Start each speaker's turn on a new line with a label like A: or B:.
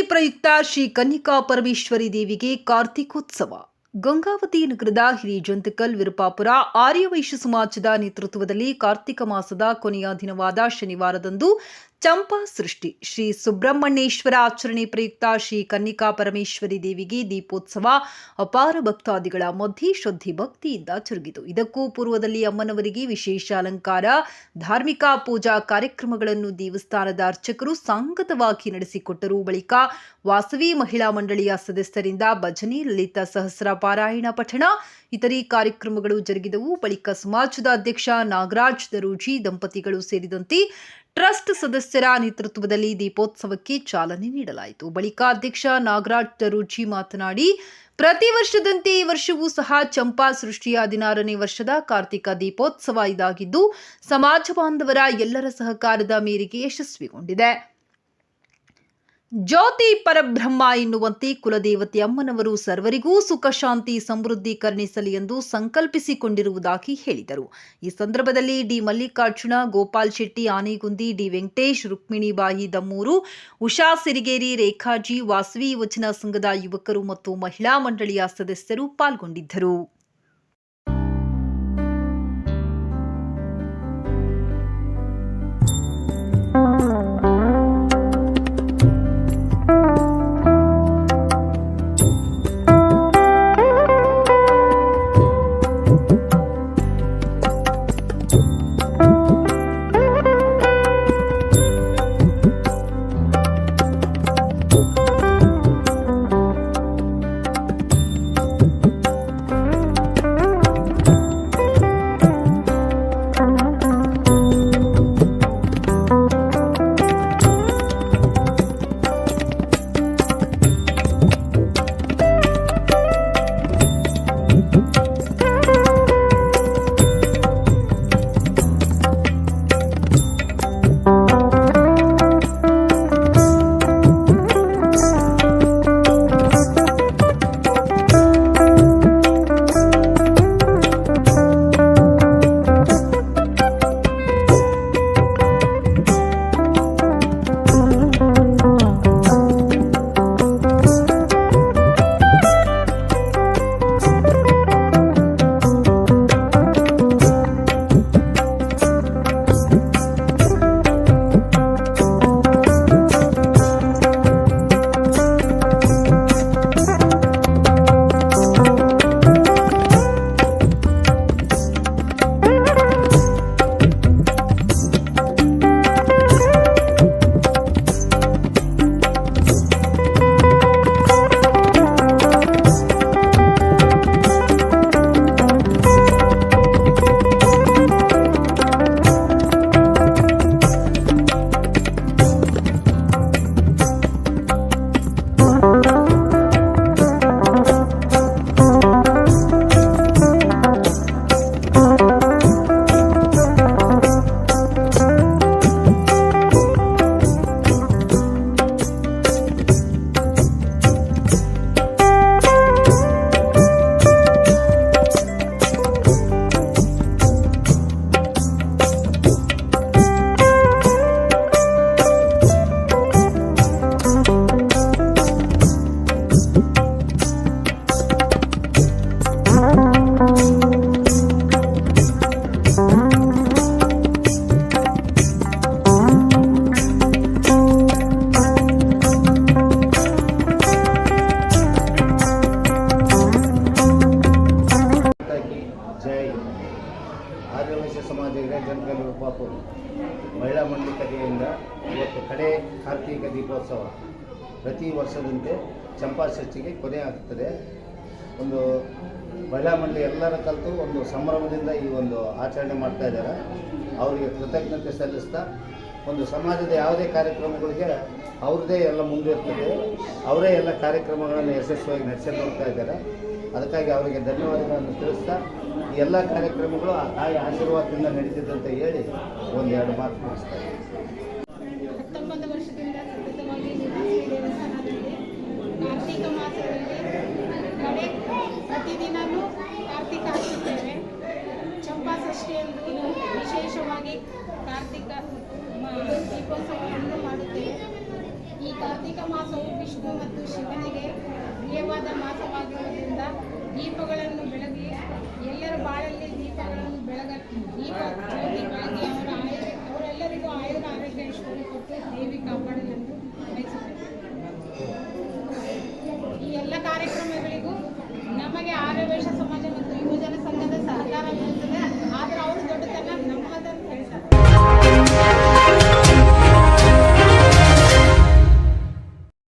A: ಪ್ರಯುಕ್ತ ಶ್ರೀ ಕನ್ನಿಕಾ ಪರಮೇಶ್ವರಿ ದೇವಿಗೆ ಕಾರ್ತಿಕೋತ್ಸವ. ಗಂಗಾವತಿ ನಗರದ ಹಿರಿಜಂತಕಲ್ ವಿರುಪಾಪುರ ಆರ್ಯವೈಶ್ಯ ಸಮಾಜದ ನೇತೃತ್ವದಲ್ಲಿ ಕಾರ್ತಿಕ ಮಾಸದ ಕೊನೆಯ ದಿನವಾದ ಶನಿವಾರದಂದು ಚಂಪಾ ಸೃಷ್ಟಿ ಶ್ರೀ ಸುಬ್ರಹ್ಮಣ್ಯೇಶ್ವರ ಆಚರಣೆ ಪ್ರಯುಕ್ತ ಶ್ರೀ ಕನ್ನಿಕಾ ಪರಮೇಶ್ವರಿ ದೇವಿಗೆ ದೀಪೋತ್ಸವ ಅಪಾರ ಭಕ್ತಾದಿಗಳ ಮಧ್ಯೆ ಶ್ರದ್ಧೆ ಭಕ್ತಿಯಿಂದ ಜರುಗಿತು. ಇದಕ್ಕೂ ಪೂರ್ವದಲ್ಲಿ ಅಮ್ಮನವರಿಗೆ ವಿಶೇಷ ಅಲಂಕಾರ, ಧಾರ್ಮಿಕ ಪೂಜಾ ಕಾರ್ಯಕ್ರಮಗಳನ್ನು ದೇವಸ್ಥಾನದ ಅರ್ಚಕರು ಸಾಂಗತವಾಗಿ ನಡೆಸಿಕೊಟ್ಟರು. ಬಳಿಕ ವಾಸವಿ ಮಹಿಳಾ ಮಂಡಳಿಯ ಸದಸ್ಯರಿಂದ ಭಜನೆ, ಲಲಿತ ಸಹಸ್ರ ಪಾರಾಯಣ ಪಠಣ ಇತರೆ ಕಾರ್ಯಕ್ರಮಗಳು ಜರುಗಿದವು. ಬಳಿಕ ಸಮಾಜದ ಅಧ್ಯಕ್ಷ ನಾಗರಾಜ್ ದರೂಜಿ ದಂಪತಿಗಳು ಸೇರಿದಂತೆ ಟ್ರಸ್ಟ್ ಸದಸ್ಯರ ನೇತೃತ್ವದಲ್ಲಿ ದೀಪೋತ್ಸವಕ್ಕೆ ಚಾಲನೆ ನೀಡಲಾಯಿತು. ಬಳಿಕ ಅಧ್ಯಕ್ಷ ನಾಗರಾಜ್ ದರೂಜಿ ಮಾತನಾಡಿ, ಪ್ರತಿ ವರ್ಷದಂತೆ ಈ ವರ್ಷವೂ ಸಹ ಚಂಪಾ ಸೃಷ್ಟಿಯ 16ನೇ ವರ್ಷದ ಕಾರ್ತಿಕ ದೀಪೋತ್ಸವ ಇದಾಗಿದ್ದು, ಸಮಾಜ ಬಾಂಧವರ ಎಲ್ಲರ ಸಹಕಾರದ ಮೇರೆಗೆ ಯಶಸ್ವಿಗೊಂಡಿದೆ. ಜ್ಯೋತಿ ಪರಬ್ರಹ್ಮ ಎನ್ನುವಂತೆ ಕುಲದೇವತೆ ಅಮ್ಮನವರು ಸರ್ವರಿಗೂ ಸುಖ, ಶಾಂತಿ, ಸಮೃದ್ಧಿ ಕರುಣಿಸಲಿ ಎಂದು ಸಂಕಲ್ಪಿಸಿಕೊಂಡಿರುವುದಾಗಿ ಹೇಳಿದರು. ಈ ಸಂದರ್ಭದಲ್ಲಿ ಡಿ ಮಲ್ಲಿಕಾರ್ಜುನ, ಗೋಪಾಲ್ ಶೆಟ್ಟಿ ಆನೆಗುಂದಿ, ಡಿ ವೆಂಕಟೇಶ್, ರುಕ್ಮಿಣಿಬಾಯಿ ದಮ್ಮೂರು, ಉಷಾ ಸಿರಿಗೇರಿ, ರೇಖಾಜಿ, ವಾಸವಿ ಯುವಜನ ಸಂಘದ ಯುವಕರು ಮತ್ತು ಮಹಿಳಾ ಮಂಡಳಿಯ ಸದಸ್ಯರು ಪಾಲ್ಗೊಂಡಿದ್ದರು.
B: ಆರ್ಯವೈಶ್ಯ ಸಮಾಜ ಹಿರಿಜಂತಕಲ್ ವಿರುಪಾಪುರ ಮಹಿಳಾ ಮಂಡಳಿ ಕಡೆಯಿಂದ ಇವತ್ತು ಕಡೆ ಕಾರ್ತಿಕ ದೀಪೋತ್ಸವ ಪ್ರತಿ ವರ್ಷದಂತೆ ಚಂಪಾ ಷಷ್ಠಿಗೆ ಕೊನೆ ಆಗ್ತದೆ. ಒಂದು ಮಹಿಳಾ ಮಂಡಳಿ ಎಲ್ಲರ ಕಲಿತು ಒಂದು ಸಂಭ್ರಮದಿಂದ ಈ ಒಂದು ಆಚರಣೆ ಮಾಡ್ತಾ ಇದ್ದಾರೆ. ಅವರಿಗೆ ಕೃತಜ್ಞತೆ ಸಲ್ಲಿಸ್ತಾ ಒಂದು ಸಮಾಜದ ಯಾವುದೇ ಕಾರ್ಯಕ್ರಮಗಳಿಗೆ ಅವ್ರದ್ದೇ ಎಲ್ಲ ಮುಂದಿರ್ತದೆ, ಅವರೇ ಎಲ್ಲ ಕಾರ್ಯಕ್ರಮಗಳನ್ನು ಯಶಸ್ವಿಯಾಗಿ ನಡೆಸಿಕೊಂಡು ಹೋಗ್ತಾ ಇದ್ದಾರೆ. ಅದಕ್ಕಾಗಿ ಅವರಿಗೆ ಧನ್ಯವಾದಗಳನ್ನು ತಿಳಿಸ್ತಾ ಈ ಎಲ್ಲ ಕಾರ್ಯಕ್ರಮಗಳು ಆ ತಾಯಿ ಆಶೀರ್ವಾದದಿಂದ ನಡೀತಿದೆ ಅಂತ ಹೇಳಿ ಒಂದೆರಡು ಮಾತು ಮುಗಿಸ್ತಾರೆ.
C: 19 ವರ್ಷದಿಂದ ಸತತವಾಗಿ ದೇವಸ್ಥಾನದಲ್ಲಿ ಕಾರ್ತಿಕ ಮಾಸದಲ್ಲಿ ಕಡೆ ಪ್ರತಿದಿನವೂ ಕಾರ್ತಿಕ ಹಾಕುತ್ತೇವೆ. ಚಂಪಾ ಷಷ್ಠಿಯಂದು ವಿಶೇಷವಾಗಿ ಕಾರ್ತಿಕ ದೀಪೋತ್ಸವವನ್ನು ಮಾಡುತ್ತೇವೆ. ಈ ಕಾರ್ತಿಕ ಮಾಸವು ವಿಷ್ಣು ಮತ್ತು ಶಿವನಿಗೆ ಪ್ರಿಯವಾದ ಮಾಸವಾಗಿರುವುದರಿಂದ ದೀಪಗಳನ್ನು ಬೆಳಗಿ ಎಲ್ಲರ ಬಾಳಲ್ಲಿ ದೀಪಗಳನ್ನು ದೀಪ ಜ್ಯೋತಿ ಬೆಳಗಿ ಅವರೆಲ್ಲರಿಗೂ ಆಯುರ ಆರೋಗ್ಯ ಐಶ್ವರ್ಯ ಕೊಟ್ಟು ದೇವಿ ಕಾಪಾಡಲಿ.